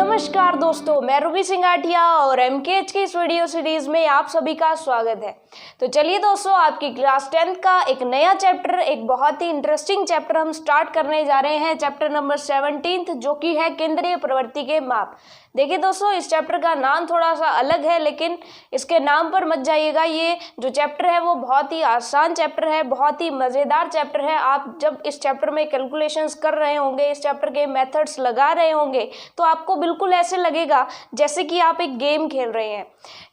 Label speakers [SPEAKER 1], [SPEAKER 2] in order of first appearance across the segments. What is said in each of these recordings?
[SPEAKER 1] नमस्कार दोस्तों, मैं रूबी सिंगाटिया और एमकेएच की इस वीडियो सीरीज में आप सभी का स्वागत है। तो चलिए दोस्तों, आपकी क्लास 10th का एक नया चैप्टर, एक बहुत ही इंटरेस्टिंग चैप्टर हम स्टार्ट करने जा रहे हैं। चैप्टर नंबर 17 जो कि है केंद्रीय प्रवृत्ति के माप। देखिए दोस्तों, इस चैप्टर का नाम थोड़ा सा अलग है, लेकिन इसके नाम पर मत जाइएगा। ये जो चैप्टर है वो बहुत ही आसान चैप्टर है, बहुत ही मज़ेदार चैप्टर है। आप जब इस चैप्टर में कैलकुलेशंस कर रहे होंगे, इस चैप्टर के मेथड्स लगा रहे होंगे, तो आपको बिल्कुल ऐसे लगेगा जैसे कि आप एक गेम खेल रहे हैं,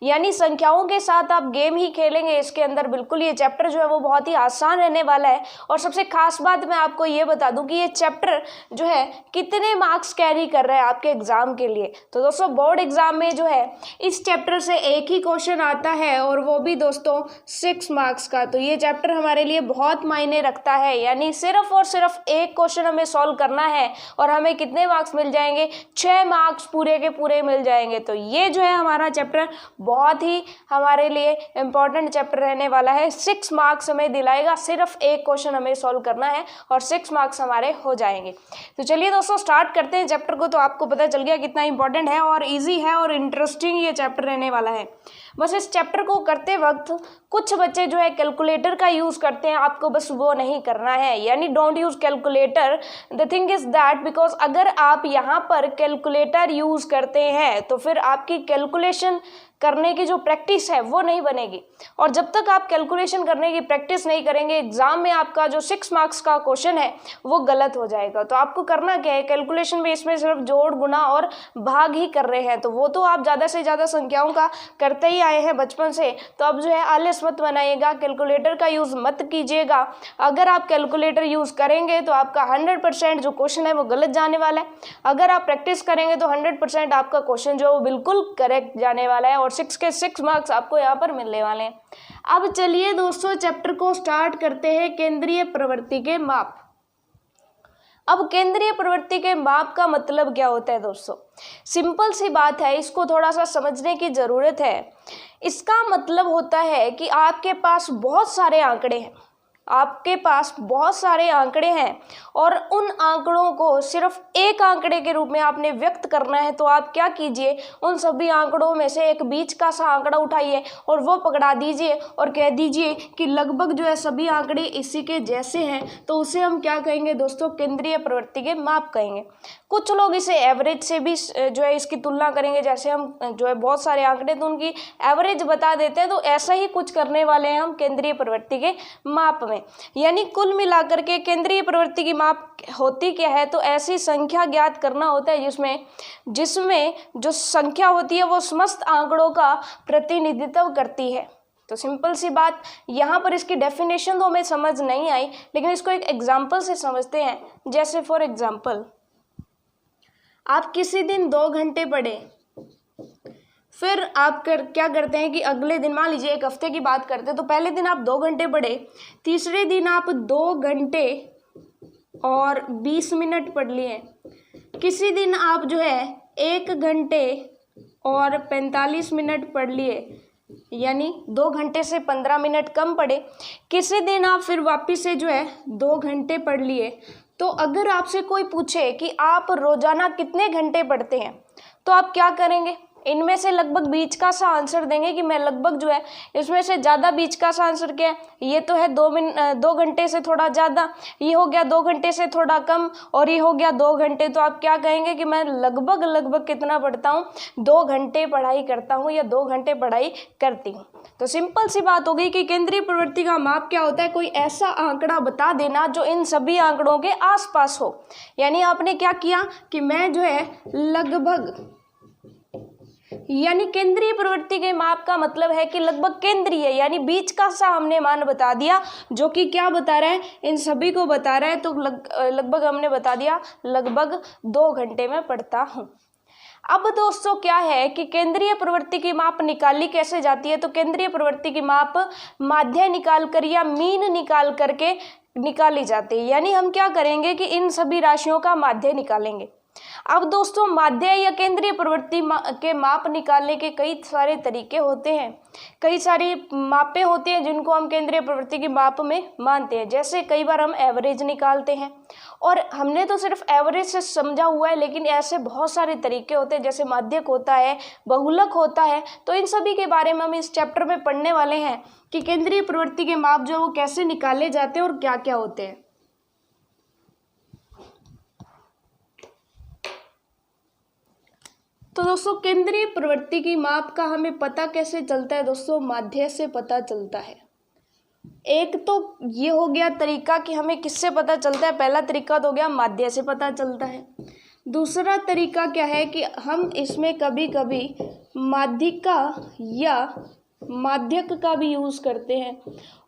[SPEAKER 1] यानी संख्याओं के साथ आप गेम ही खेलेंगे इसके अंदर। बिल्कुल ये चैप्टर जो है वो बहुत ही आसान रहने वाला है। और सबसे खास बात मैं आपको ये बता दूं कि ये चैप्टर जो है कितने मार्क्स कैरी कर रहा है आपके एग्जाम के लिए। तो दोस्तों, बोर्ड एग्जाम में जो है इस चैप्टर से एक ही क्वेश्चन आता है, और वो भी दोस्तों 6 मार्क्स का। तो ये चैप्टर हमारे लिए बहुत मायने रखता है, यानी सिर्फ और सिर्फ एक क्वेश्चन हमें सॉल्व करना है और हमें कितने मार्क्स मिल जाएंगे? 6 मार्क्स पूरे के पूरे मिल जाएंगे। तो ये जो है हमारा चैप्टर बहुत ही हमारे लिए इम्पोर्टेंट चैप्टर रहने वाला है। 6 मार्क्स हमें दिलाएगा, सिर्फ एक क्वेश्चन हमें सॉल्व करना है और 6 मार्क्स हमारे हो जाएंगे। तो चलिए दोस्तों, स्टार्ट करते हैं चैप्टर को। तो आपको पता चल गया कितना इंपॉर्टेंट है और इजी है और इंटरेस्टिंग ये चैप्टर रहने वाला है। बस इस चैप्टर को करते वक्त कुछ बच्चे जो है कैलकुलेटर का यूज़ करते हैं, आपको बस वो नहीं करना है, यानी don't use calculator. The thing is that because अगर आप यहाँ पर कैलकुलेटर यूज़ करते हैं तो फिर आपकी कैलकुलेशन करने की जो प्रैक्टिस है वो नहीं बनेगी, और जब तक आप कैलकुलेशन करने की प्रैक्टिस नहीं करेंगे, एग्जाम में आपका जो 6 मार्क्स का क्वेश्चन है वो गलत हो जाएगा। तो आपको करना क्या है, कैलकुलेशन में इसमें सिर्फ जोड़, गुना और भाग ही कर रहे हैं। तो वो तो आप ज़्यादा से ज़्यादा संख्याओं का करते ही आए हैं बचपन से, तो अब जो है आलस मत बनाइएगा, कैलकुलेटर का यूज़ मत कीजिएगा। अगर आप कैलकुलेटर यूज़ करेंगे तो आपका 100% जो क्वेश्चन है वो गलत जाने वाला है। अगर आप प्रैक्टिस करेंगे तो 100% आपका क्वेश्चन जो है वो बिल्कुल करेक्ट जाने वाला है, और 6 के 6 मार्क्स आपको यहाँ पर मिलने वाले हैं। अब चलिए दोस्तों, चैप्टर को स्टार्ट करते हैं। केंद्रीय प्रवृत्ति के माप। अब केंद्रीय प्रवृत्ति के माप का मतलब क्या होता है दोस्तों? सिंपल सी बात है, इसको थोड़ा सा समझने की ज़रूरत है। इसका मतलब होता है कि आपके पास बहुत सारे आंकड़े हैं, आपके पास बहुत सारे आंकड़े हैं, और उन आंकड़ों को सिर्फ एक आंकड़े के रूप में आपने व्यक्त करना है। तो आप क्या कीजिए, उन सभी आंकड़ों में से एक बीच का सा आंकड़ा उठाइए और वो पकड़ा दीजिए और कह दीजिए कि लगभग जो है सभी आंकड़े इसी के जैसे हैं। तो उसे हम क्या कहेंगे दोस्तों? केंद्रीय प्रवृत्ति के माप कहेंगे। कुछ लोग इसे एवरेज से भी जो है इसकी तुलना करेंगे, जैसे हम जो है बहुत सारे आंकड़े तो उनकी एवरेज बता देते हैं, तो ऐसा ही कुछ करने वाले हैं हम केंद्रीय प्रवृत्ति के माप में। यानी कुल मिलाकर के केंद्रीय प्रवृत्ति की माप होती क्या है? तो ऐसी संख्या ज्ञात करना होता है जिसमें जो संख्या होती है वो समस्त आंकड़ों का प्रतिनिधित्व करती है। तो सिंपल सी बात, यहाँ पर इसकी डेफिनेशन तो हमें समझ नहीं आई, लेकिन इसको एक एग्जाम्पल से समझते हैं। जैसे फॉर एग्जाम्पल, आप किसी दिन 2 घंटे पढ़े, फिर आप क्या करते हैं कि अगले दिन, मान लीजिए एक हफ्ते की बात करते हैं, तो पहले दिन आप 2 घंटे पढ़े, तीसरे दिन आप 2 घंटे और 20 मिनट पढ़ लिए, किसी दिन आप जो है 1 घंटे और 45 मिनट पढ़ लिए, यानी 2 घंटे से 15 मिनट कम पढ़े, किसी दिन आप फिर वापस से जो है 2 घंटे पढ़ लिए। तो अगर आपसे कोई पूछे कि आप रोजाना कितने घंटे पढ़ते हैं, तो आप क्या करेंगे? इनमें से लगभग बीच का सा आंसर देंगे कि मैं लगभग जो है, इसमें से ज़्यादा बीच का सा आंसर क्या है? ये तो है 2 घंटे से थोड़ा ज़्यादा, ये हो गया 2 घंटे से थोड़ा कम, और ये हो गया 2 घंटे। तो आप क्या कहेंगे कि मैं लगभग कितना पढ़ता हूँ? 2 घंटे पढ़ाई करता हूँ या 2 घंटे पढ़ाई करती हूँ। तो सिंपल सी बात हो गई कि केंद्रीय प्रवृत्ति का माप क्या होता है? कोई ऐसा आंकड़ा बता देना जो इन सभी आंकड़ों के आसपास हो। यानी आपने क्या किया कि मैं जो है लगभग, यानी केंद्रीय प्रवृत्ति के माप का मतलब है कि लगभग केंद्रीय, यानी बीच का सा हमने मान बता दिया, जो कि क्या बता रहा है? इन सभी को बता रहा है। तो लगभग हमने बता दिया लगभग 2 घंटे में पढ़ता हूँ। अब दोस्तों क्या है कि केंद्रीय प्रवृत्ति की माप निकाली कैसे जाती है? तो केंद्रीय प्रवृत्ति की माप माध्य निकाल कर या मीन निकाल करके निकाली जाती है। यानी हम क्या करेंगे कि इन सभी राशियों का माध्य निकालेंगे। अब दोस्तों माध्य या केंद्रीय प्रवृत्ति के माप निकालने के कई सारे तरीके होते हैं, कई सारी मापें होती हैं जिनको हम केंद्रीय प्रवृत्ति की माप में मानते हैं। जैसे कई बार हम एवरेज निकालते हैं, और हमने तो सिर्फ एवरेज से समझा हुआ है, लेकिन ऐसे बहुत सारे तरीके होते हैं, जैसे माध्यक होता है, बहुलक होता है। तो इन सभी के बारे में हम इस चैप्टर में पढ़ने वाले हैं कि केंद्रीय प्रवृत्ति के माप जो है वो कैसे निकाले जाते हैं और क्या क्या होते हैं। तो दोस्तों केंद्रीय प्रवृत्ति की माप का हमें पता कैसे चलता है दोस्तों? माध्य से पता चलता है। एक तो ये हो गया तरीका कि हमें किससे पता चलता है, पहला तरीका तो हो गया माध्य से पता चलता है। दूसरा तरीका क्या है कि हम इसमें कभी कभी माध्यिका या माध्यक का भी यूज़ करते हैं,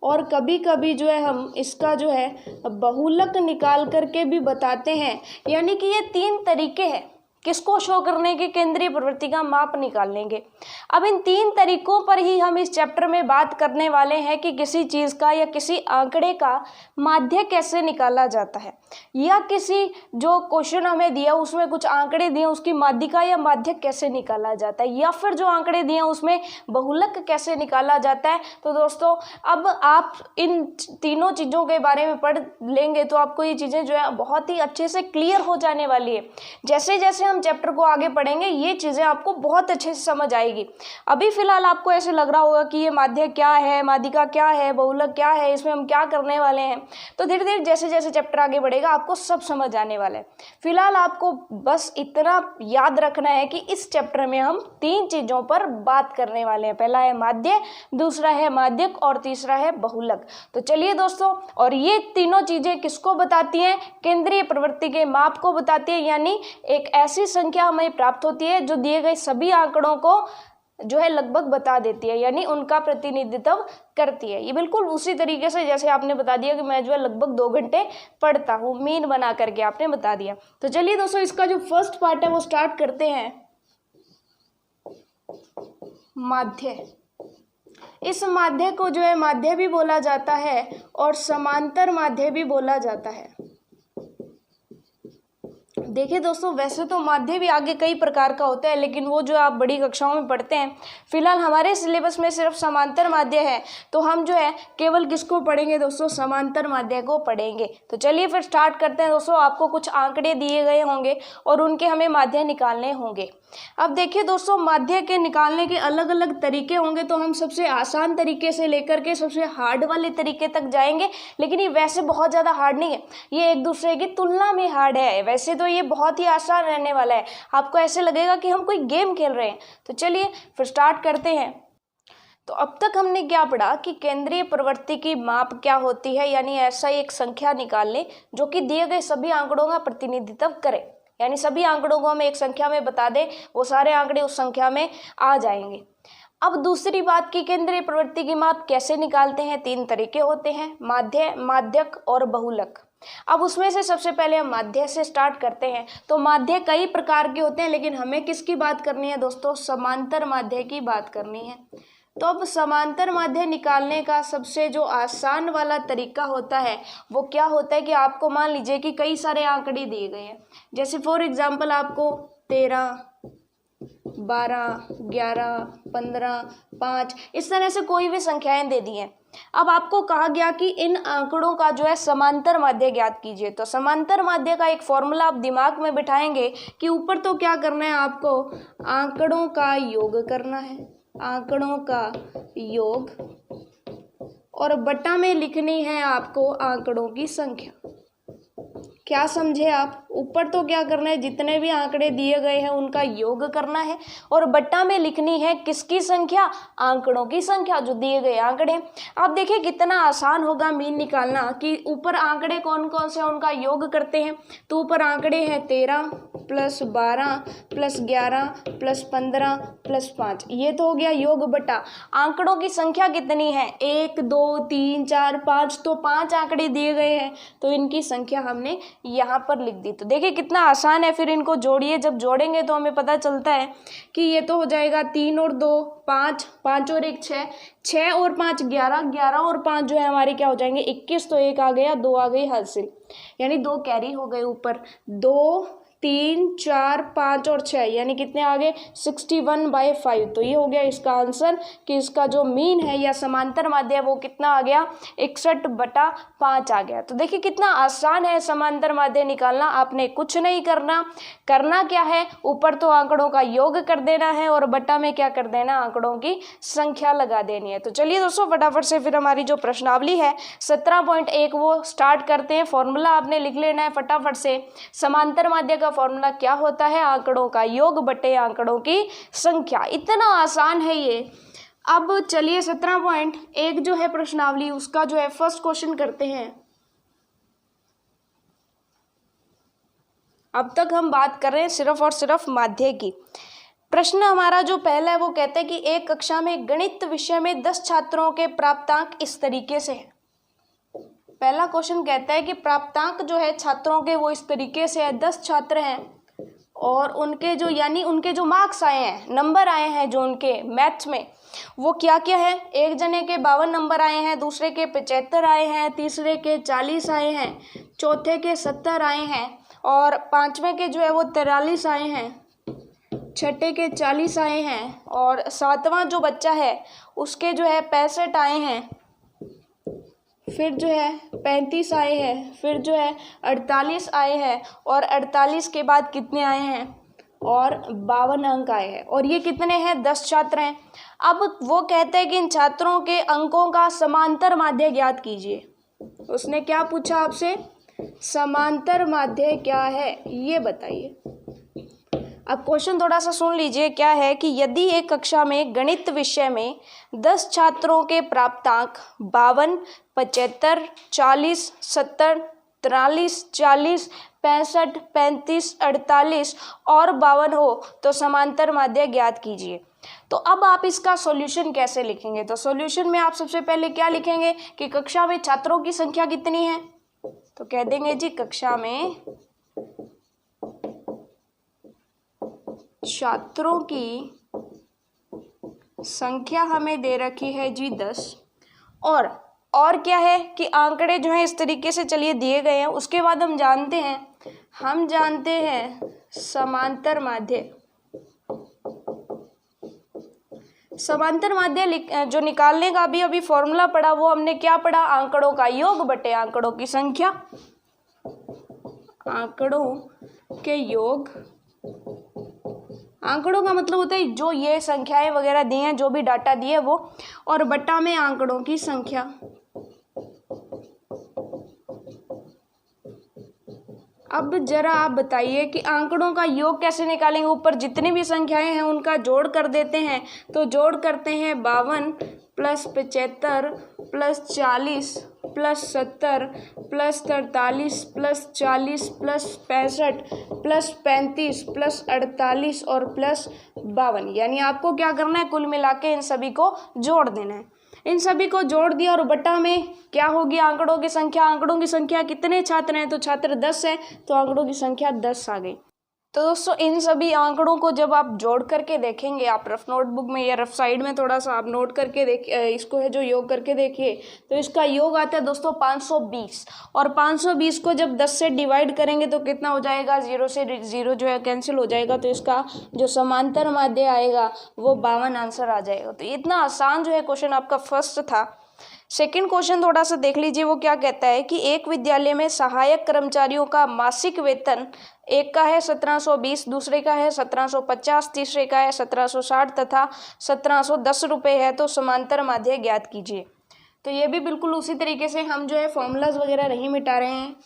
[SPEAKER 1] और कभी कभी जो है हम इसका जो है बहुलक निकाल करके भी बताते हैं। यानी कि ये तीन तरीके हैं किसको शो करने के, केंद्रीय प्रवृत्ति का माप निकालने के। अब इन तीन तरीकों पर ही हम इस चैप्टर में बात करने वाले हैं कि किसी चीज़ का या किसी आंकड़े का माध्य कैसे निकाला जाता है, या किसी जो क्वेश्चन हमें दिया उसमें कुछ आंकड़े दिए उसकी माध्यिका या माध्यक कैसे निकाला जाता है, या फिर जो आंकड़े दिए उसमें बहुलक कैसे निकाला जाता है। तो दोस्तों अब आप इन तीनों चीज़ों के बारे में पढ़ लेंगे तो आपको ये चीज़ें जो है बहुत ही अच्छे से क्लियर हो जाने वाली है। जैसे जैसे हम चैप्टर को आगे पढ़ेंगे ये चीज़ें आपको बहुत अच्छे से समझ आएगी। अभी फिलहाल आपको ऐसे लग रहा होगा कि ये माध्य क्या है, माध्यिका क्या है, बहुलक क्या है, इसमें हम क्या करने वाले हैं। तो धीरे धीरे जैसे जैसे चैप्टर आगे बढ़ेगा आपको सब समझ आने वाला है। फिलहाल आपको बस इतना याद रखना है कि इस चैप्टर में हम तीन चीज़ों पर बात करने वाले हैं। पहला है माध्य, दूसरा है माध्यक और तीसरा है बहुलक। तो चलिए दोस्तों, और ये तीनों चीज़ें किसको बताती हैं? केंद्रीय प्रवृत्ति के माप को बताती है। यानी एक ऐसी संख्या हमें प्राप्त होती है जो दिए गए सभी आंकड़ों को जो है लगभग बता देती है, यानी उनका प्रतिनिधित्व करती है। ये बिल्कुल उसी तरीके से जैसे आपने बता दिया कि मैं जो है लगभग 2 घंटे पढ़ता हूँ, मीन बना करके आपने बता दिया। तो चलिए दोस्तों इसका जो फर्स्ट पार्ट है वो स्टार्ट करते हैं। माध्य, इस माध्य को जो है माध्य भी बोला जाता है और समांतर माध्य भी बोला जाता है। देखिए दोस्तों वैसे तो माध्य भी आगे कई प्रकार का होता है, लेकिन वो जो आप बड़ी कक्षाओं में पढ़ते हैं। फिलहाल हमारे सिलेबस में सिर्फ समांतर माध्य है, तो हम जो है केवल किसको पढ़ेंगे दोस्तों? समांतर माध्य को पढ़ेंगे। तो चलिए फिर स्टार्ट करते हैं दोस्तों। आपको कुछ आंकड़े दिए गए होंगे और उनके हमें माध्य निकालने होंगे। अब देखिए दोस्तों माध्य के निकालने के अलग अलग तरीके होंगे, तो हम सबसे आसान तरीके से लेकर के सबसे हार्ड वाले तरीके तक जाएंगे। लेकिन ये वैसे बहुत ज़्यादा हार्ड नहीं है, ये एक दूसरे की तुलना में हार्ड है। वैसे तो ये बहुत ही आसान रहने वाला है, आपको ऐसे लगेगा कि हम कोई गेम खेल रहे हैं। तो चलिए फिर स्टार्ट करते हैं। तो अब तक हमने क्या पढ़ा कि केंद्रीय प्रवृत्ति की माप क्या होती है, यानी ऐसा एक संख्या निकाल लें जो कि दिए गए सभी आंकड़ों का प्रतिनिधित्व करे, यानी सभी आंकड़ों को हम एक संख्या में बता दें, वो सारे आंकड़े उस संख्या में आ जाएंगे। अब दूसरी बात की केंद्रीय प्रवृत्ति की माप कैसे निकालते हैं? 3 तरीके होते हैं, माध्य, माध्यक और बहुलक। अब उसमें से सबसे पहले हम माध्य से स्टार्ट करते हैं। तो माध्य कई प्रकार के होते हैं, लेकिन हमें किसकी बात करनी है दोस्तों? समांतर माध्य की बात करनी है। तो अब समांतर माध्य निकालने का सबसे जो आसान वाला तरीका होता है वो क्या होता है कि आपको मान लीजिए कि कई सारे आंकड़े दिए गए हैं, जैसे फॉर एग्जांपल आपको 13, 12, 11, 15, 5 इस तरह से कोई भी संख्याएं दे दी हैं। अब आपको कहा गया कि इन आंकड़ों का जो है समांतर माध्य ज्ञात कीजिए। तो समांतर माध्य का एक फॉर्मूला आप दिमाग में बिठाएंगे कि ऊपर तो क्या करना है आपको? आंकड़ों का योग करना है, आंकड़ों का योग, और बटा में लिखनी है आपको आंकड़ों की संख्या। क्या समझे आप? ऊपर तो क्या करना है? जितने भी आंकड़े दिए गए हैं उनका योग करना है, और बट्टा में लिखनी है किसकी संख्या? आंकड़ों की संख्या, जो दिए गए आंकड़े। आप देखिए कितना आसान होगा मीन निकालना कि ऊपर आंकड़े कौन कौन से उनका योग करते हैं। तो ऊपर आंकड़े हैं 13 + 12 + 11 + 15 + 5, ये तो हो गया योग बटा आंकड़ों की संख्या कितनी है? 1, 2, 3, 4, 5, तो 5 आंकड़े दिए गए हैं, तो इनकी संख्या हमने यहाँ पर लिख दी। तो देखिए कितना आसान है। फिर इनको जोड़िए, जब जोड़ेंगे तो हमें पता चलता है कि ये तो हो जाएगा 3 और 2 5, 5 और 1 6, 6 और 5 11, 11 और 5 जो है हमारे क्या हो जाएंगे? 21। तो 1 आ गया, 2 आ गई हासिल, यानी 2 कैरी हो गए ऊपर। 2 3, 4, 5 और 6 यानी कितने आ गए 61/5। तो ये हो गया इसका आंसर कि इसका जो मीन है या समांतर माध्य है वो कितना आ गया 61/5 आ गया। तो देखिए कितना आसान है समांतर माध्य निकालना। आपने कुछ नहीं करना क्या है, ऊपर तो आंकड़ों का योग कर देना है और बटा में क्या कर देना, आंकड़ों की संख्या लगा देनी है। तो चलिए दोस्तों फटाफट से फिर हमारी जो प्रश्नावली है 17.1 वो स्टार्ट करते हैं। फॉर्मूला आपने लिख लेना है फटाफट से। समांतर माध्य का फॉर्मूला क्या होता है, आंकड़ों का योग बटे आंकड़ों की संख्या। इतना आसान है ये। अब चलिए 17.1 जो है प्रश्नावली उसका जो है फर्स्ट क्वेश्चन करते हैं। अब तक हम बात कर रहे हैं सिर्फ और सिर्फ माध्य की। प्रश्न हमारा जो पहला है वो कहता है कि एक कक्षा में गणित विषय में 10 छात्रों के प्राप्तांक इस तरीके से है। पहला क्वेश्चन कहता है कि प्राप्तांक जो है छात्रों के वो इस तरीके से है। 10 छात्र हैं और उनके जो यानी उनके जो मार्क्स आए हैं, नंबर आए हैं जो उनके मैथ्स में वो क्या क्या है। एक जने के 52 नंबर आए हैं, दूसरे के 75 आए हैं, तीसरे के 40 आए हैं, चौथे के 70 आए हैं और पांचवें के जो है वो 43 आए हैं, छठे के 40 आए हैं और सातवां जो बच्चा है उसके जो है 65 आए हैं, फिर जो है 35 आए हैं, फिर जो है 48 आए हैं और 48 के बाद कितने आए हैं और 52 अंक आए हैं। और ये कितने हैं, 10 छात्र हैं। अब वो कहते हैं कि इन छात्रों के अंकों का समांतर माध्य ज्ञात कीजिए। उसने क्या पूछा आपसे, समांतर माध्य क्या है ये बताइए। अब क्वेश्चन थोड़ा सा सुन लीजिए। क्या है कि यदि एक कक्षा में गणित विषय में 10 छात्रों के प्राप्तांक 52, 75, 40, 70, 43, 40, 65, 35, 48 और 52 हो तो समांतर माध्य ज्ञात कीजिए। तो अब आप इसका सॉल्यूशन कैसे लिखेंगे, तो सॉल्यूशन में आप सबसे पहले क्या लिखेंगे कि कक्षा में छात्रों की संख्या कितनी है। तो कह देंगे जी कक्षा में छात्रों की संख्या हमें दे रखी है जी 10 और क्या है कि आंकड़े जो है इस तरीके से चलिए दिए गए हैं। उसके बाद हम जानते हैं समांतर माध्य। समांतर माध्य जो निकालने का अभी फॉर्मूला पढ़ा वो हमने क्या पढ़ा, आंकड़ों का योग बटे आंकड़ों की संख्या। आंकड़ों के योग, आंकड़ों का मतलब होता है जो ये संख्याएं वगैरह दी हैं, जो भी डाटा दिए वो, और बटा में आंकड़ों की संख्या। अब जरा आप बताइए कि आंकड़ों का योग कैसे निकालेंगे। ऊपर जितनी भी संख्याएं हैं उनका जोड़ कर देते हैं। तो जोड़ करते हैं 52 + 75 + 40 + 70 + 43 + 40 + 65 + 35 + 48 और +52। यानी आपको क्या करना है, कुल मिला के इन सभी को जोड़ देना है। इन सभी को जोड़ दिया और बटा में क्या होगी, आंकड़ों की संख्या। आंकड़ों की संख्या कितने छात्र हैं, तो छात्र 10 हैं, तो आंकड़ों की संख्या 10 आ गई। तो दोस्तों इन सभी आंकड़ों को जब आप जोड़ करके देखेंगे, आप रफ नोटबुक में या रफ साइड में थोड़ा सा आप नोट करके इसको है जो योग करके देखिए, तो इसका योग आता है दोस्तों 520। और 520 को जब 10 से डिवाइड करेंगे तो कितना हो जाएगा, 0 से 0 जो है कैंसिल हो जाएगा। तो इसका जो समांतर माध्य आएगा वो 52 आंसर आ जाएगा। तो इतना आसान जो है क्वेश्चन आपका फर्स्ट था। सेकंड क्वेश्चन थोड़ा सा देख लीजिए। वो क्या कहता है कि एक विद्यालय में सहायक कर्मचारियों का मासिक वेतन, एक का है 1720, दूसरे का है 1750, तीसरे का है 1760 तथा 1710 रुपये है। तो समांतर माध्य ज्ञात कीजिए। तो ये भी बिल्कुल उसी तरीके से हम जो है फॉर्मूलाज वगैरह नहीं मिटा रहे हैं।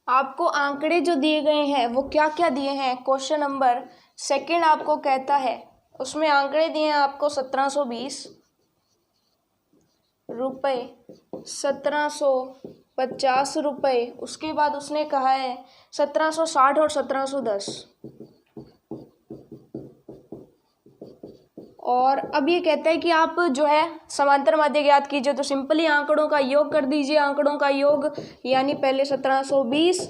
[SPEAKER 1] आपको आंकड़े जो दिए गए हैं वो क्या क्या दिए हैं, क्वेश्चन नंबर सेकंड आपको कहता है, उसमें आंकड़े दिए हैं आपको 1720 रुपये, 1750 रुपये, उसके बाद उसने कहा है 1760 और 1710। और अब ये कहता है कि आप जो है समांतर माध्य ज्ञात कीजिए। तो सिंपली आंकड़ों का योग कर दीजिए। आंकड़ों का योग यानी पहले 1720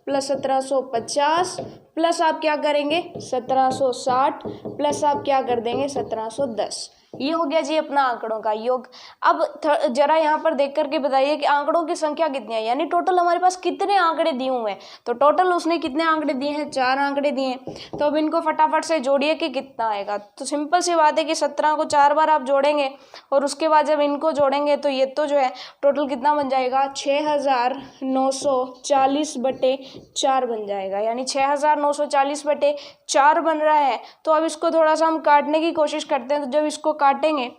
[SPEAKER 1] + 1750 प्लस आप क्या करेंगे 1760 प्लस आप क्या कर देंगे 1710। ये हो गया जी अपना आंकड़ों का योग। अब जरा यहाँ पर देख करके बताइए कि आंकड़ों की संख्या कितनी है, यानी टोटल हमारे पास कितने आंकड़े दिए हुए हैं। तो टोटल उसने कितने आंकड़े दिए हैं, 4 आंकड़े दिए हैं। तो अब इनको फटाफट से जोड़िए कि कितना आएगा। तो सिंपल सी बात है कि 17 को 4 बार आप जोड़ेंगे और उसके बाद जब इनको जोड़ेंगे तो ये तो जो है टोटल कितना बन जाएगा, 6940/4 बन जाएगा, यानी 6940/4 बन रहा है। तो अब इसको थोड़ा सा हम काटने की कोशिश करते हैं। तो जब इसको काटेंगे,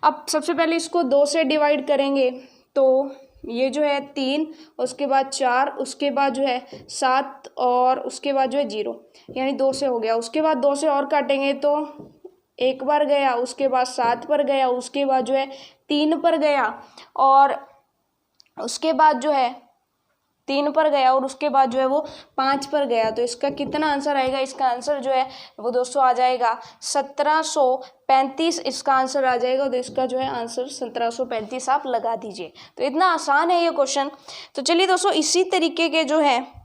[SPEAKER 1] अब सबसे पहले इसको 2 से डिवाइड करेंगे तो ये जो है 3, उसके बाद 4, उसके बाद जो है 7 और उसके बाद जो है 0, यानी 2 से हो गया। उसके बाद 2 से और काटेंगे तो 1 बार गया, उसके बाद 7 पर गया, उसके बाद जो है 3 पर गया और उसके बाद जो है 3 पर गया और उसके बाद जो है वो 5 पर गया। तो इसका कितना आंसर आएगा, इसका आंसर जो है वो दोस्तों आ जाएगा 1735, इसका आंसर आ जाएगा। तो इसका जो है आंसर 1735 आप लगा दीजिए। तो इतना आसान है ये क्वेश्चन। तो चलिए दोस्तों इसी तरीके के जो है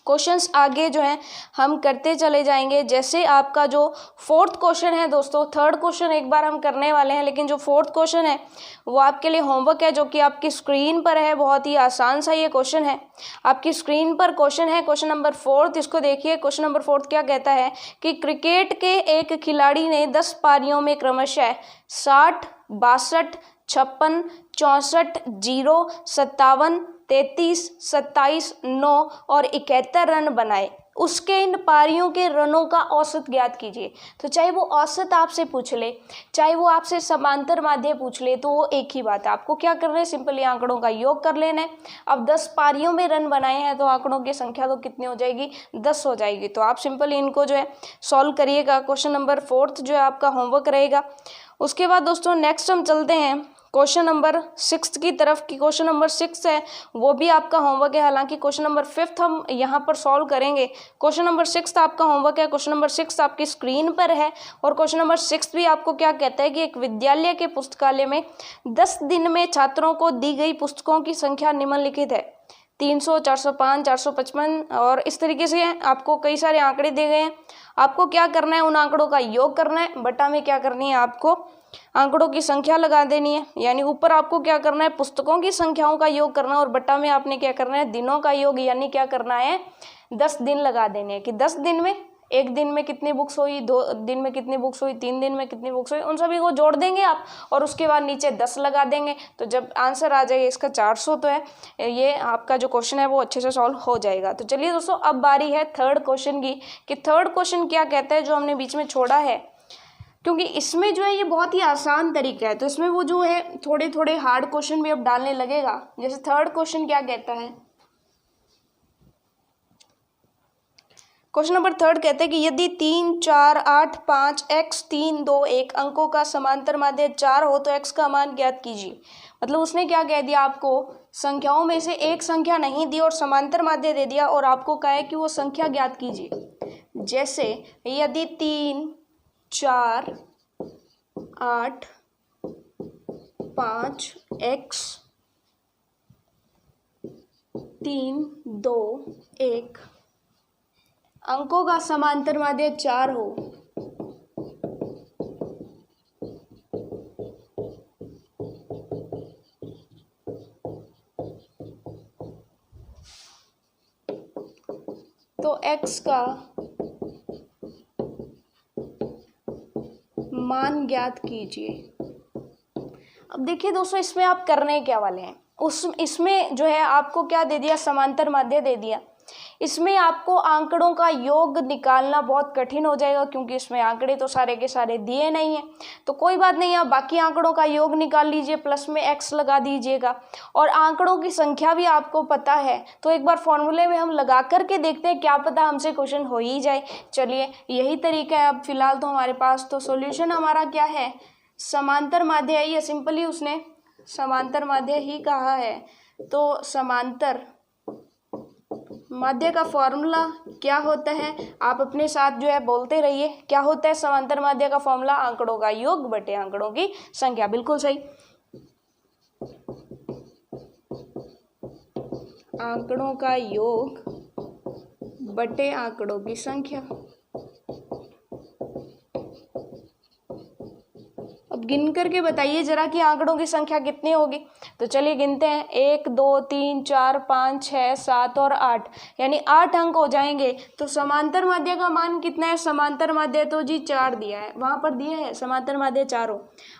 [SPEAKER 1] क्वेश्चंस आगे जो है हम करते चले जाएंगे। जैसे आपका जो 4th क्वेश्चन है दोस्तों, 3rd क्वेश्चन एक बार हम करने वाले हैं, लेकिन जो 4th क्वेश्चन है वो आपके लिए होमवर्क है, जो कि आपकी स्क्रीन पर है। बहुत ही आसान सा ये क्वेश्चन है, आपकी स्क्रीन पर क्वेश्चन है, क्वेश्चन नंबर 4th। इसको देखिए, क्वेश्चन नंबर 4th क्या कहता है कि क्रिकेट के एक खिलाड़ी ने 10 पारियों में क्रमशः 60, 62, 56, 64, 0, 57, 33, 27, 9 और 71 रन बनाए। उसके इन पारियों के रनों का औसत ज्ञात कीजिए। तो चाहे वो औसत आपसे पूछ ले, चाहे वो आपसे समांतर माध्य पूछ ले, तो वो एक ही बात है। आपको क्या करना है, सिंपली आंकड़ों का योग कर लेना है। अब 10 पारियों में रन बनाए हैं तो आंकड़ों की संख्या तो कितनी हो जाएगी, 10 हो जाएगी। तो आप सिंपली इनको जो है सॉल्व करिएगा। क्वेश्चन नंबर 4th जो है आपका होमवर्क रहेगा। उसके बाद दोस्तों नेक्स्ट हम चलते हैं क्वेश्चन नंबर 6 की तरफ। की क्वेश्चन नंबर 6 है वो भी आपका होमवर्क है। हालांकि क्वेश्चन नंबर 5 हम यहाँ पर सॉल्व करेंगे। क्वेश्चन नंबर 6 आपका होमवर्क है। क्वेश्चन नंबर 6 आपकी स्क्रीन पर है और क्वेश्चन नंबर 6 भी आपको क्या कहता है कि एक विद्यालय के पुस्तकालय में 10 दिन में छात्रों को दी गई पुस्तकों की संख्या निम्नलिखित है। 300, 405, 455 और इस तरीके से आपको कई सारे आंकड़े दिए गए हैं। आपको क्या करना है, उन आंकड़ों का योग करना है। बटा में क्या करनी है, आपको आंकड़ों की संख्या लगा देनी है। यानी ऊपर आपको क्या करना है, पुस्तकों की संख्याओं का योग करना है और बटा में आपने क्या करना है, दिनों का योग, यानी क्या करना है, 10 दिन लगा देने हैं कि 10 दिन में, एक दिन में कितनी बुक्स हुई, 2 दिन में कितनी बुक्स हुई, 3 दिन में कितनी बुक्स हुई, उन सभी को जोड़ देंगे आप और उसके बाद नीचे 10 लगा देंगे। तो जब आंसर आ जाएगा इसका 400, तो है ये आपका जो क्वेश्चन है वो अच्छे से सॉल्व हो जाएगा। तो चलिए दोस्तों अब बारी है 3rd क्वेश्चन की कि 3rd क्वेश्चन क्या कहता है, जो हमने बीच में छोड़ा है, क्योंकि इसमें जो है ये बहुत ही आसान तरीका है। तो इसमें वो जो है थोड़े थोड़े हार्ड क्वेश्चन भी अब डालने लगेगा। जैसे 3rd क्वेश्चन क्या कहता है, क्वेश्चन नंबर 3rd कहते हैं कि यदि 3, 4, 8, 5, x 3, 2, 1 अंकों का समांतर माध्य 4 हो तो x का मान ज्ञात कीजिए। मतलब उसने क्या कह दिया, आपको संख्याओं में से एक संख्या नहीं दी और समांतर माध्य दे दिया और आपको कहा है कि वो संख्या ज्ञात कीजिए। जैसे यदि 3, 4, 8, 5, x 3, 2, 1 अंकों का समांतर माध्य 4 हो तो x का मान ज्ञात कीजिए। अब देखिए दोस्तों, इसमें आप करने क्या वाले हैं, इसमें जो है आपको क्या दे दिया, समांतर माध्य दे दिया। इसमें आपको आंकड़ों का योग निकालना बहुत कठिन हो जाएगा, क्योंकि इसमें आंकड़े तो सारे के सारे दिए नहीं हैं। तो कोई बात नहीं, आप बाकी आंकड़ों का योग निकाल लीजिए, प्लस में x लगा दीजिएगा। और आंकड़ों की संख्या भी आपको पता है, तो एक बार फॉर्मूले में हम लगा करके देखते हैं, क्या पता हमसे क्वेश्चन हो ही जाए। चलिए यही तरीका है अब फिलहाल तो हमारे पास। तो सॉल्यूशन हमारा क्या है, समांतर माध्य है। ये सिंपली उसने समांतर माध्य ही कहा है। तो समांतर माध्य का फॉर्मूला क्या होता है, आप अपने साथ जो है बोलते रहिए। क्या होता है समांतर माध्य का फॉर्मूला, आंकड़ों का योग बटे आंकड़ों की संख्या। बिल्कुल सही, आंकड़ों का योग बटे आंकड़ों की संख्या। गिन करके बताइए जरा कि आंकड़ों की संख्या कितनी होगी। तो चलिए गिनते हैं, 1 2 3 4 5 6 7 और 8, यानी 8 अंक हो जाएंगे। तो समांतर माध्य का मान कितना है? समांतर माध्य तो जी 4 दिया है, वहाँ पर दिया है समांतर माध्य 4 हो।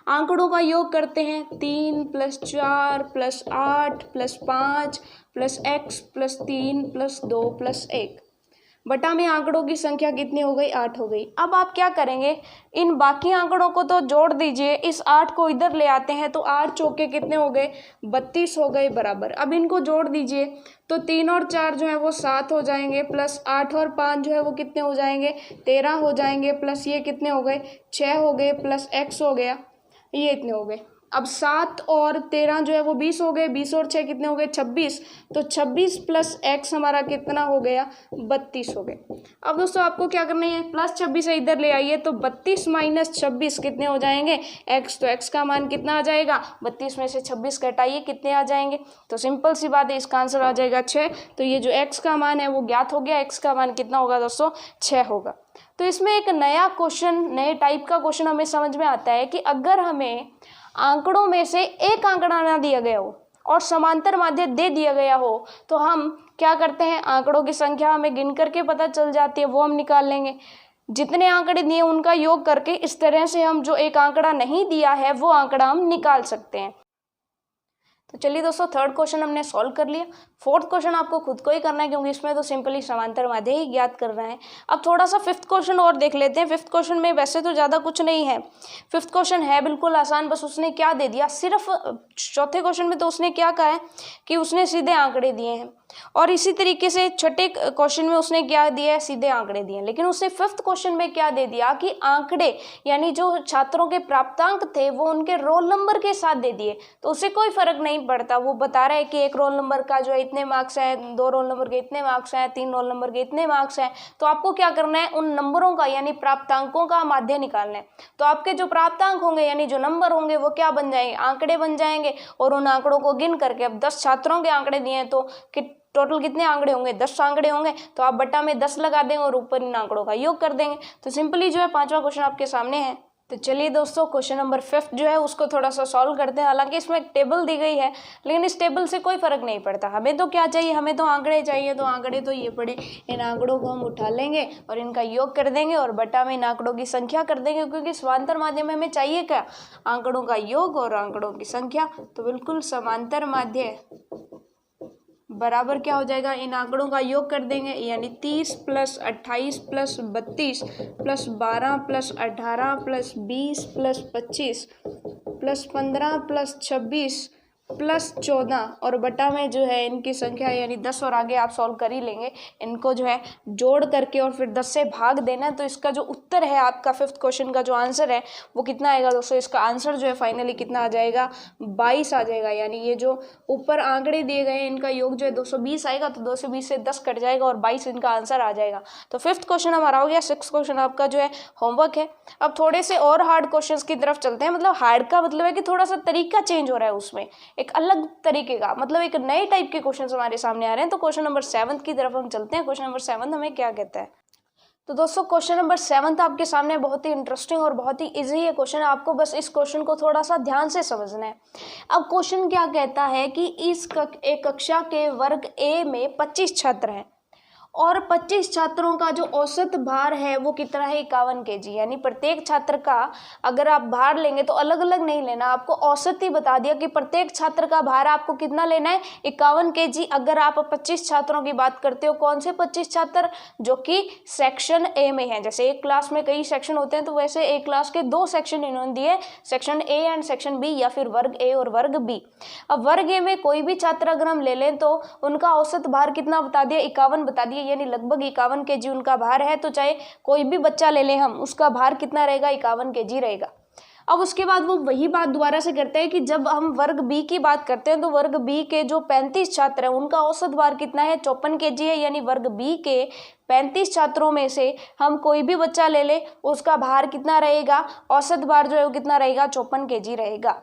[SPEAKER 1] आंकड़ों का योग करते हैं, 3 + 4 + 8 + 5 + x + 3 + 2 + 1 बटा में आंकड़ों की संख्या कितनी हो गई? 8 हो गई। अब आप क्या करेंगे, इन बाकी आंकड़ों को तो जोड़ दीजिए, इस 8 को इधर ले आते हैं तो 8 चौके कितने हो गए? 32 हो गए बराबर। अब इनको जोड़ दीजिए तो 3 और 4 जो है वो 7 हो जाएंगे, प्लस 8 और 5 जो है वो कितने हो जाएंगे? 13 हो जाएंगे, प्लस ये कितने हो गए? 6 हो गए, प्लस x हो गया, ये इतने हो गए। अब 7 और 13 जो है वो 20 हो गए, 20 और 6 कितने हो गए? 26। तो 26 + x हमारा कितना हो गया? 32 हो गए। अब दोस्तों आपको क्या करना है, प्लस 26 से इधर ले आइए तो 32 - 26 कितने हो जाएंगे? x। तो x का मान कितना आ जाएगा? 32 में से 26 घटाइए, कितने आ जाएंगे? तो सिंपल सी बात है, इसका आंसर आ जाएगा 6। तो ये जो x का मान है वो ज्ञात हो गया, x का मान कितना होगा दोस्तों? 6 होगा। तो इसमें एक नया क्वेश्चन, नए टाइप का क्वेश्चन हमें समझ में आता है कि अगर हमें आंकड़ों में से एक आंकड़ा ना दिया गया हो और समांतर माध्य दे दिया गया हो तो हम क्या करते हैं, आंकड़ों की संख्या हमें गिन करके पता चल जाती है, वो हम निकाल लेंगे। जितने आंकड़े दिए उनका योग करके इस तरह से हम जो एक आंकड़ा नहीं दिया है वो आंकड़ा हम निकाल सकते हैं। तो चलिए दोस्तों, थर्ड क्वेश्चन हमने सॉल्व कर लिया। फोर्थ क्वेश्चन आपको खुद को ही करना है क्योंकि इसमें तो सिंपली समांतर माध्य ही ज्ञात करना है। अब थोड़ा सा फिफ्थ क्वेश्चन और देख लेते हैं। फिफ्थ क्वेश्चन में वैसे तो ज़्यादा कुछ नहीं है, फिफ्थ क्वेश्चन है बिल्कुल आसान। बस उसने क्या दे दिया, सिर्फ चौथे क्वेश्चन में तो उसने क्या कहा है कि उसने सीधे आंकड़े दिए हैं, और इसी तरीके से छठे क्वेश्चन में उसने क्या दिया है, सीधे आंकड़े दिए हैं। लेकिन उसने फिफ्थ क्वेश्चन में क्या दे दिया कि आंकड़े यानी जो छात्रों के प्राप्तांक थे वो उनके रोल नंबर के साथ दे दिए। तो उससे कोई फर्क नहीं पड़ता, वो बता रहा है कि एक रोल नंबर का जो है इतने मार्क्स हैं, 2 रोल नंबर के इतने मार्क्स हैं, 3 रोल नंबर के इतने मार्क्स हैं। तो आपको क्या करना है, उन नंबरों का यानी प्राप्तांकों का माध्य निकालना है। तो आपके जो प्राप्तांक होंगे यानी जो नंबर होंगे वो क्या बन जाएंगे, आंकड़े बन जाएंगे। और उन आंकड़ों को गिन करके, अब 10 छात्रों के आंकड़े दिए हैं तो टोटल कितने आंकड़े होंगे, 10 आंकड़े होंगे। तो आप बट्टा में 10 लगा देंगे और ऊपर इन आंकड़ों का योग कर देंगे। तो सिंपली जो है पांचवा क्वेश्चन आपके सामने है। तो चलिए दोस्तों, क्वेश्चन नंबर 5 जो है उसको थोड़ा सा सॉल्व करते हैं। हालांकि इसमें एक टेबल दी गई है लेकिन इस टेबल से कोई फर्क नहीं पड़ता। हमें तो क्या चाहिए, हमें तो आंकड़े चाहिए। तो आंकड़े तो ये पड़े, इन आंकड़ों को हम उठा लेंगे और इनका योग कर देंगे और बट्टा में इन आंकड़ों की संख्या कर देंगे, क्योंकि समांतर माध्य में हमें चाहिए क्या, आंकड़ों का योग और आंकड़ों की संख्या। तो बिल्कुल समांतर माध्य बराबर क्या हो जाएगा, इन आंकड़ों का योग कर देंगे, यानी 30 + 28 + 32 + 12 + 18 + 20 + 25 + 15 + 26 + 14 और बटा में जो है इनकी संख्या यानी 10 और आगे आप सॉल्व कर ही लेंगे। इनको जो है जोड़ करके और फिर 10 से भाग देना। तो इसका जो उत्तर है आपका फिफ्थ क्वेश्चन का जो आंसर है वो कितना आएगा दोस्तों, इसका आंसर जो है फाइनली कितना आ जाएगा, 22 आ जाएगा। यानी ये जो ऊपर आंकड़े दिए गए हैं इनका योग जो है 220 आएगा। तो 220 से 10 कट जाएगा और 22 इनका आंसर आ जाएगा। तो फिफ्थ क्वेश्चन हमारा हो गया। सिक्स्थ क्वेश्चन आपका जो है होमवर्क है। अब थोड़े से और हार्ड क्वेश्चन की तरफ चलते हैं। मतलब हार्ड का मतलब है कि थोड़ा सा तरीका चेंज हो रहा है, उसमें एक अलग तरीके का, मतलब एक नए टाइप के क्वेश्चन हमारे सामने आ रहे हैं। तो क्वेश्चन नंबर 7 की तरफ हम चलते हैं। क्वेश्चन नंबर 7 हमें क्या कहता है। तो दोस्तों क्वेश्चन नंबर 7 आपके सामने बहुत ही इंटरेस्टिंग और बहुत ही इजी है क्वेश्चन। आपको बस इस क्वेश्चन को थोड़ा सा ध्यान से समझना है। अब क्वेश्चन क्या कहता है कि एक कक्षा के वर्ग ए में 25 छात्र हैं और 25 छात्रों का जो औसत भार है वो कितना है, 51 kg। यानी प्रत्येक छात्र का अगर आप भार लेंगे तो अलग अलग नहीं लेना, आपको औसत ही बता दिया कि प्रत्येक छात्र का भार आपको कितना लेना है, 51 kg। अगर आप 25 छात्रों की बात करते हो, कौन से 25 छात्र, जो कि सेक्शन ए में है। जैसे एक क्लास में कई सेक्शन होते हैं तो वैसे एक क्लास के 2 सेक्शन इन्होंने दिए, section A and section B, या फिर वर्ग ए और वर्ग बी। अब वर्ग ए में कोई भी छात्र अगर हम ले लें तो उनका औसत भार कितना बता दिया, 51 बता दिया, यानी लगभग 51 kg उनका भार है। तो चाहे कोई भी बच्चा ले लें हम, उसका भार कितना रहेगा, 51 kg रहेगा। अब उसके बाद वो वही बात दोबारा से करते हैं कि जब हम वर्ग बी की बात करते हैं तो वर्ग बी के जो 35 छात्र हैं उनका औसत भार कितना है, 54 kg है। यानी वर्ग बी के 35 छात्रों में से हम कोई भी बच्चा ले ले, उसका भार कितना रहेगा, औसत भार जो है वो कितना रहेगा, 54 kg रहेगा।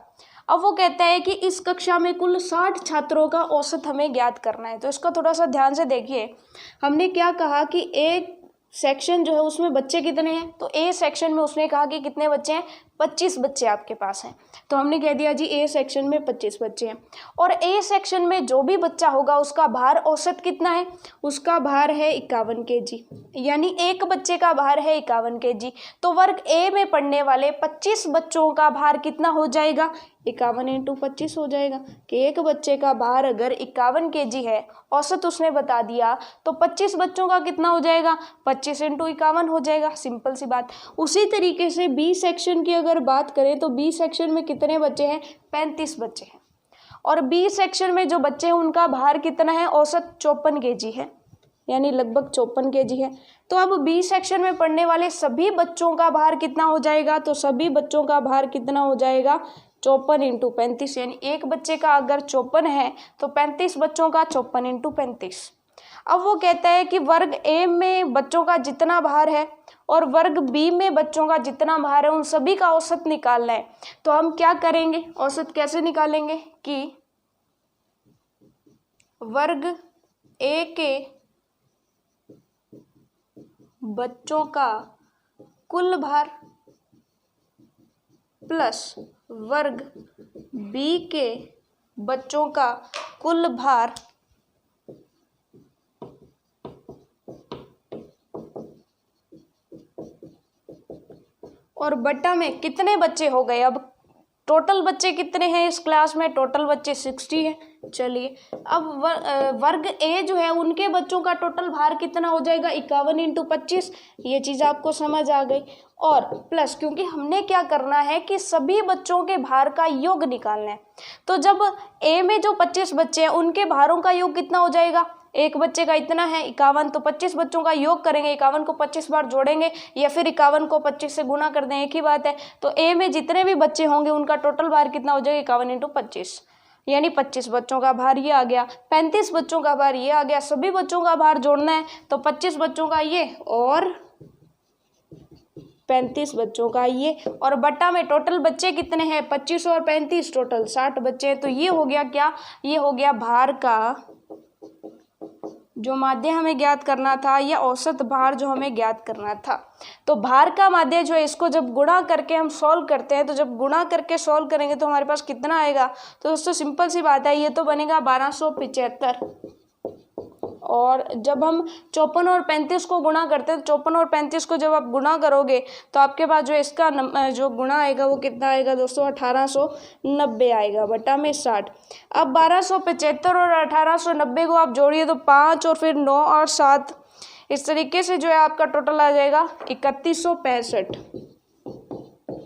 [SPEAKER 1] अब वो कहता है कि इस कक्षा में कुल 60 छात्रों का औसत हमें ज्ञात करना है। तो इसका थोड़ा सा ध्यान से देखिए। हमने क्या कहा कि एक सेक्शन जो है उसमें बच्चे कितने हैं, तो ए सेक्शन में उसने कहा कि कितने बच्चे हैं, 25 बच्चे आपके पास हैं। तो हमने कह दिया जी ए सेक्शन में 25 बच्चे हैं, और ए सेक्शन में जो भी बच्चा होगा उसका भार औसत कितना है, उसका भार है 51 kg, यानी एक बच्चे का भार है 51 kg। तो वर्ग ए में पढ़ने वाले 25 बच्चों का भार कितना हो जाएगा, 51 × 25 हो जाएगा, कि एक बच्चे का भार अगर 51 kg है, औसत उसने बता दिया, तो 25 बच्चों का कितना हो जाएगा, 25 × 51 हो जाएगा, सिंपल सी बात। उसी तरीके से बी सेक्शन की अगर बात करें तो बी सेक्शन में कितने बच्चे हैं, 35 बच्चे हैं, और बी सेक्शन में जो बच्चे हैं उनका भार कितना है, औसत 54 kg है, यानी लगभग 54 kg है। तो अब बी सेक्शन में पढ़ने वाले सभी बच्चों का भार कितना हो जाएगा, तो सभी बच्चों का भार कितना हो जाएगा, 54 × 35, यानी एक बच्चे का अगर 54 है तो 35 बच्चों का 54 × 35। अब वो कहता है कि वर्ग ए में बच्चों का जितना भार है और वर्ग बी में बच्चों का जितना भार है उन सभी का औसत निकालना है। तो हम क्या करेंगे, औसत कैसे निकालेंगे कि वर्ग ए के बच्चों का कुल भार प्लस वर्ग बी के बच्चों का कुल भार और बटा में कितने बच्चे हो गए। अब टोटल बच्चे कितने हैं इस क्लास में, टोटल बच्चे 60 हैं। चलिए अब वर्ग ए जो है उनके बच्चों का टोटल भार कितना हो जाएगा, 51 × 25, ये चीज़ आपको समझ आ गई। और प्लस क्योंकि हमने क्या करना है कि सभी बच्चों के भार का योग निकालना है, तो जब ए में जो 25 बच्चे हैं उनके भारों का योग कितना हो जाएगा, एक बच्चे का इतना है 51, तो 25 बच्चों का योग करेंगे, 51 को 25 बार जोड़ेंगे या फिर 51 को 25 से गुना कर दें, एक ही बात है। तो ए में जितने भी बच्चे होंगे उनका टोटल भार कितना हो जाएगा, 51 × 25, यानी 25 बच्चों का भार ये आ गया, 35 बच्चों का भार ये आ गया। सभी बच्चों का भार जोड़ना है तो 25 बच्चों का ये और 35 बच्चों का ये, और बट्टा में टोटल बच्चे कितने हैं, 25 और 35 टोटल 60 बच्चे हैं। तो ये हो गया क्या, ये हो गया भार का जो माध्य हमें ज्ञात करना था, या औसत भार जो हमें ज्ञात करना था। तो भार का माध्य जो है इसको जब गुणा करके हम सॉल्व करते हैं, तो जब गुणा करके सॉल्व करेंगे तो हमारे पास कितना आएगा, तो दोस्तों सिंपल सी बात है, ये तो बनेगा 1275। और जब हम 54 और 35 को गुणा करते हैं, तो 54 और 35 को जब आप गुणा करोगे तो आपके पास जो इसका जो गुणा आएगा वो कितना आएगा दोस्तों, 1890 आएगा बटा में 60। अब 1275 और 1890 को आप जोड़िए तो 5 और फिर 9 और 7, इस तरीके से जो है आपका टोटल आ जाएगा 3165।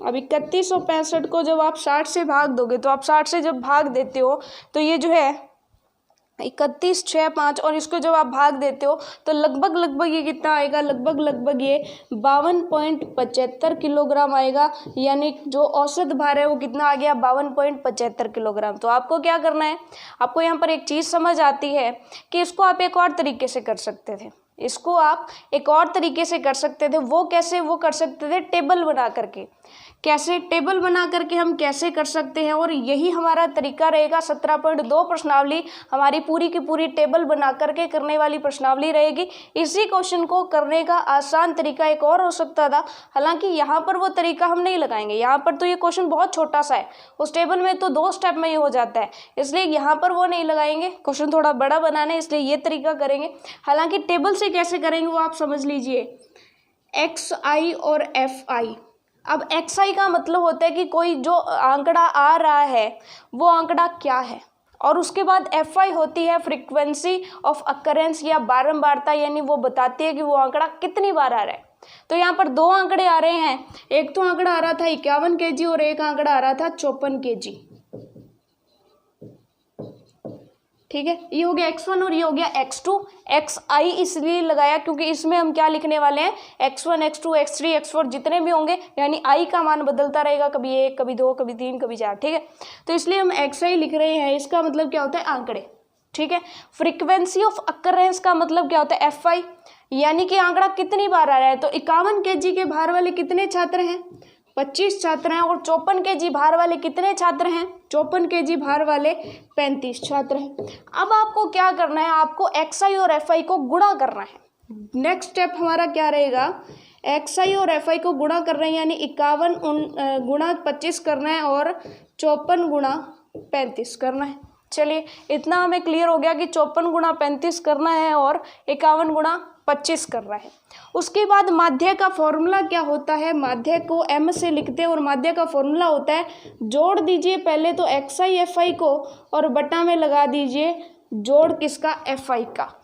[SPEAKER 1] अब 3165 को जब आप 60 से भाग दोगे, तो आप 60 से जब भाग देते हो तो ये जो है 3165, और इसको जब आप भाग देते हो तो लगभग ये कितना आएगा, लगभग ये 52.75 किलोग्राम आएगा, यानी जो औसत भार है वो कितना आ गया, 52.75 किलोग्राम। तो आपको क्या करना है, आपको यहाँ पर एक चीज़ समझ आती है कि इसको आप एक और तरीके से कर सकते थे, इसको आप एक और तरीके से कर सकते थे। वो कैसे, वो कर सकते थे टेबल बना करके। कैसे टेबल बना करके हम कैसे कर सकते हैं, और यही हमारा तरीका रहेगा। 17.2 प्रश्नावली हमारी पूरी की पूरी टेबल बना करके करने वाली प्रश्नावली रहेगी। इसी क्वेश्चन को करने का आसान तरीका एक और हो सकता था, हालांकि यहाँ पर वो तरीका हम नहीं लगाएंगे। यहाँ पर तो ये क्वेश्चन बहुत छोटा सा है, उस टेबल में तो 2 स्टेप में ये हो जाता है, इसलिए यहाँ पर वो नहीं लगाएंगे। क्वेश्चन थोड़ा बड़ा बनाना है इसलिए ये तरीका करेंगे। हालांकि टेबल से कैसे करेंगे वो आप समझ लीजिए, XI और FI। अब XI का मतलब होता है कि कोई जो आंकड़ा आ रहा है वो आंकड़ा क्या है, और उसके बाद FI होती है फ्रीक्वेंसी ऑफ अकरेंस या बारंबारता, यानी वो बताती है कि वो आंकड़ा कितनी बार आ रहा है। तो यहाँ पर 2 आंकड़े आ रहे हैं, एक तो आंकड़ा आ रहा था 51 kg और एक आंकड़ा आ रहा था 54 kg। ठीक है, ये हो गया X1 और ये हो गया X2। XI इसलिए लगाया क्योंकि इसमें हम क्या लिखने वाले हैं, X1 X2 X3 X4 जितने भी होंगे, यानी I का मान बदलता रहेगा, कभी 1 कभी 2 कभी 3 कभी 4। ठीक है, तो इसलिए हम XI लिख रहे हैं। इसका मतलब क्या होता है, आंकड़े। ठीक है, फ्रीक्वेंसी ऑफ अकरेंस का मतलब क्या होता है, FI, यानी कि आंकड़ा कितनी बार आ रहा है। तो 51 kg के भार वाले कितने छात्र हैं, 25 छात्र हैं, और 54 kg भार वाले कितने छात्र हैं, 54 kg भार वाले 35 छात्र हैं। अब आपको क्या करना है, आपको XI और FI को गुणा करना है। नेक्स्ट स्टेप हमारा क्या रहेगा, XI और FI को गुणा कर रहे हैं, यानी 51 गुणा 25 करना है और 54 गुणा 35 करना है। चलिए इतना हमें क्लियर हो गया कि 54 गुणा 35 करना है और 51 गुणा 25 करना है। उसके बाद माध्य का फॉर्मूला क्या होता है, माध्य को m से लिखते हैं और माध्य का फॉर्मूला होता है, जोड़ दीजिए पहले तो XI FI को और बटा में लगा दीजिए जोड़ किसका, FI का।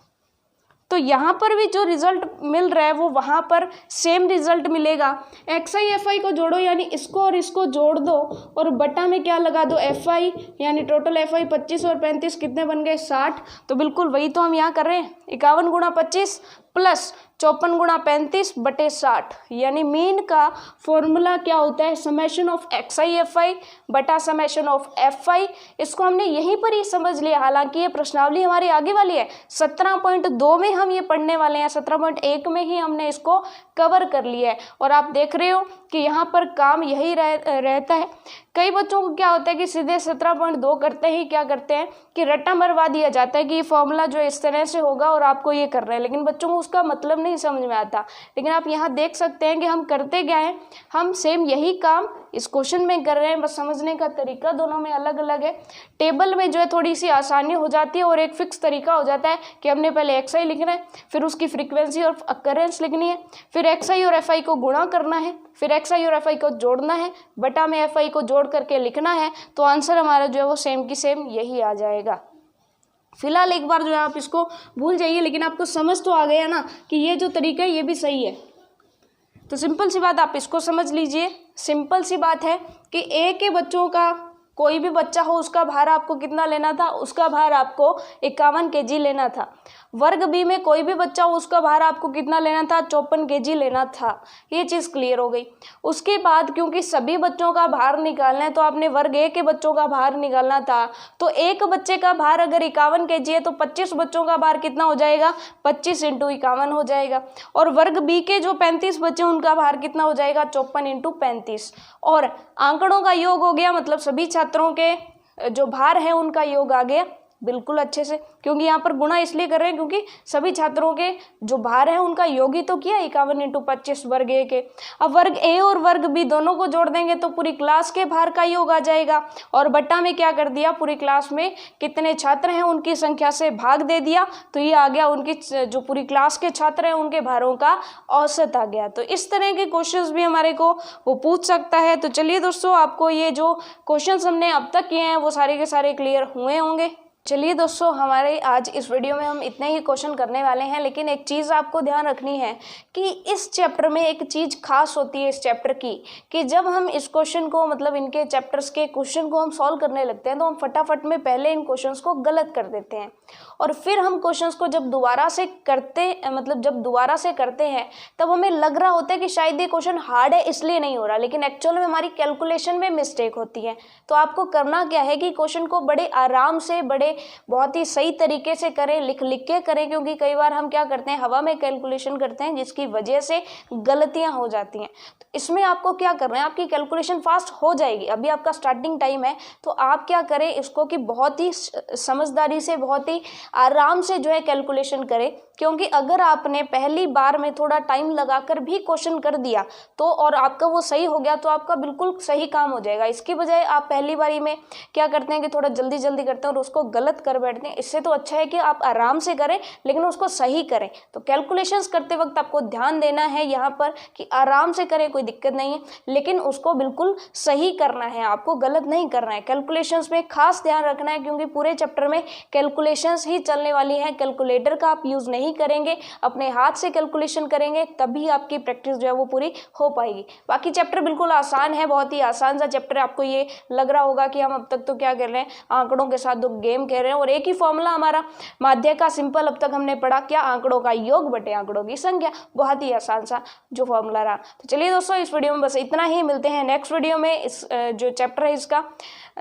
[SPEAKER 1] तो यहाँ पर भी जो रिजल्ट मिल रहा है वो वहाँ पर सेम रिजल्ट मिलेगा। XI FI को जोड़ो यानी इसको और इसको जोड़ दो और बटा में क्या लगा दो, FI, यानी टोटल FI 25 और 35 कितने बन गए, 60। तो बिल्कुल वही तो हम यहाँ कर रहे हैं, 51 गुणा 25 प्लस 54 गुणा 35 बटे 60, यानी मीन का फॉर्मूला क्या होता है, समेशन ऑफ XI FI बटा समेशन ऑफ FI। इसको हमने यहीं पर ही समझ लिया, हालांकि ये प्रश्नावली हमारी आगे वाली है, 17.2 में हम ये पढ़ने वाले हैं, 17.1 में ही हमने इसको कवर कर लिया है। और आप देख रहे हो कि यहाँ पर काम यही रहता है। कई बच्चों को क्या होता है कि सीधे 17.2 करते ही क्या करते हैं कि रट्टा मरवा दिया जाता है कि ये फॉर्मूला जो इस तरह से होगा और आपको ये करना है, लेकिन बच्चों को उसका मतलब नहीं समझ में आता। लेकिन आप यहाँ देख सकते हैं कि हम करते क्या हैं, हम सेम यही काम इस क्वेश्चन में कर रहे हैं, बस समझने का तरीका दोनों में अलग अलग है। टेबल में जो है थोड़ी सी आसानी हो जाती है और एक फिक्स तरीका हो जाता है कि हमने पहले XI लिखना है, फिर उसकी फ्रीक्वेंसी और अकरेंस लिखनी है, फिर XI और FI को गुणा करना है, फिर XI और FI को जोड़ना है, बटा में FI को जोड़ करके लिखना है। तो आंसर हमारा जो है वो सेम की सेम यही आ जाएगा। फिलहाल एक बार जो है आप इसको भूल जाइए, लेकिन आपको समझ तो आ गया ना कि ये जो तरीका है ये भी सही है। तो सिंपल सी बात आप इसको समझ लीजिए, सिंपल सी बात है कि A के बच्चों का कोई भी बच्चा हो उसका भार आपको कितना लेना था, उसका भार आपको 51 kg लेना था। वर्ग बी में कोई भी बच्चा हो उसका भार आपको कितना लेना था, 54 kg लेना था। ये चीज़ क्लियर हो गई। उसके बाद क्योंकि सभी बच्चों का भार निकालना है तो आपने वर्ग ए के बच्चों का भार निकालना था। तो एक बच्चे का भार अगर 51 kg है तो 25 बच्चों का भार कितना हो जाएगा, 25 × 51 हो जाएगा। और वर्ग बी के जो 35 बच्चे उनका भार कितना हो जाएगा, 54 × 35। और आंकड़ों का योग हो गया, मतलब सभी छात्रों के जो भार है उनका योग आ गया बिल्कुल अच्छे से, क्योंकि यहाँ पर गुणा इसलिए कर रहे हैं क्योंकि सभी छात्रों के जो भार है उनका योग ही तो किया 51 × 25 वर्ग ए के। अब वर्ग ए और वर्ग बी दोनों को जोड़ देंगे तो पूरी क्लास के भार का योग आ जाएगा। और बट्टा में क्या कर दिया, पूरी क्लास में कितने छात्र हैं उनकी संख्या से भाग दे दिया, तो ये आ गया उनकी जो पूरी क्लास के छात्र हैं उनके भारों का औसत आ गया। तो इस तरह के क्वेश्चंस भी हमारे को वो पूछ सकता है। तो चलिए दोस्तों, आपको ये जो क्वेश्चंस हमने अब तक किए हैं वो सारे के सारे क्लियर हुए होंगे। चलिए दोस्तों, हमारे आज इस वीडियो में हम इतने ही क्वेश्चन करने वाले हैं, लेकिन एक चीज़ आपको ध्यान रखनी है कि इस चैप्टर में एक चीज़ खास होती है इस चैप्टर की, कि जब हम इस क्वेश्चन को मतलब इनके चैप्टर्स के क्वेश्चन को हम सॉल्व करने लगते हैं तो हम फटाफट में पहले इन क्वेश्चंस को गलत कर देते हैं और फिर हम क्वेश्चंस को जब दोबारा से करते हैं तब हमें लग रहा होता है कि शायद ये क्वेश्चन हार्ड है इसलिए नहीं हो रहा, लेकिन एक्चुअल में हमारी कैलकुलेशन में मिस्टेक होती है। तो आपको करना क्या है कि क्वेश्चन को बड़े आराम से, बड़े बहुत ही सही तरीके से करें, लिख के करें, क्योंकि कई बार हम क्या करते हैं, हवा में कैलकुलेशन करते हैं जिसकी वजह से गलतियां हो जाती हैं। तो इसमें आपको क्या करना है, आपकी कैलकुलेशन फास्ट हो जाएगी। अभी आपका स्टार्टिंग टाइम है तो आप क्या करें इसको कि बहुत ही समझदारी से, बहुत ही आराम से जो है कैलकुलेशन करें, क्योंकि अगर आपने पहली बार में थोड़ा टाइम लगाकर भी क्वेश्चन कर दिया तो और आपका वो सही हो गया तो आपका बिल्कुल सही काम हो जाएगा। इसकी बजाय आप पहली बारी में क्या करते हैं कि थोड़ा जल्दी करते हैं और उसको गलत कर बैठते हैं। इससे तो अच्छा है कि आप आराम से करें लेकिन उसको सही करें। तो कैलकुलेशंस करते वक्त आपको ध्यान देना है यहाँ पर कि आराम से करें, कोई दिक्कत नहीं है, लेकिन उसको बिल्कुल सही करना है, आपको गलत नहीं करना है। कैलकुलेशंस में खास ध्यान रखना है क्योंकि पूरे चैप्टर में कैलकुलेशंस ही चलने वाली है। कैलकुलेटर का आप यूज़ नहीं करेंगे, अपने हाथ से कैलकुलेशन करेंगे, तभी आपकी प्रैक्टिस जो है वो पूरी हो पाएगी। बाकी चैप्टर बिल्कुल आसान है, बहुत ही आसान सा चैप्टर है। आपको ये लग रहा होगा कि हम अब तक तो क्या कर रहे हैं, आंकड़ों के साथ दो गेम खेल रहे हैं और एक ही फॉर्मूला हमारा माध्य का सिंपल अब तक हमने पढ़ा, क्या, आंकड़ों का योग बटे आंकड़ों की संख्या। बहुत ही आसान सा जो फॉर्मूला रहा। तो चलिए दोस्तों, इस वीडियो में बस इतना ही। मिलते हैं नेक्स्ट वीडियो में। इस जो चैप्टर है इसका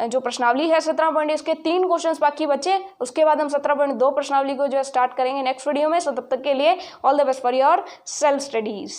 [SPEAKER 1] जो प्रश्नावली है 17 पॉइंट, इसके 3 क्वेश्चंस बाकी बचे, उसके बाद हम 17.2 प्रश्नावली को जो है स्टार्ट करेंगे नेक्स्ट वीडियो में। सो तब तक के लिए all the best for your self studies.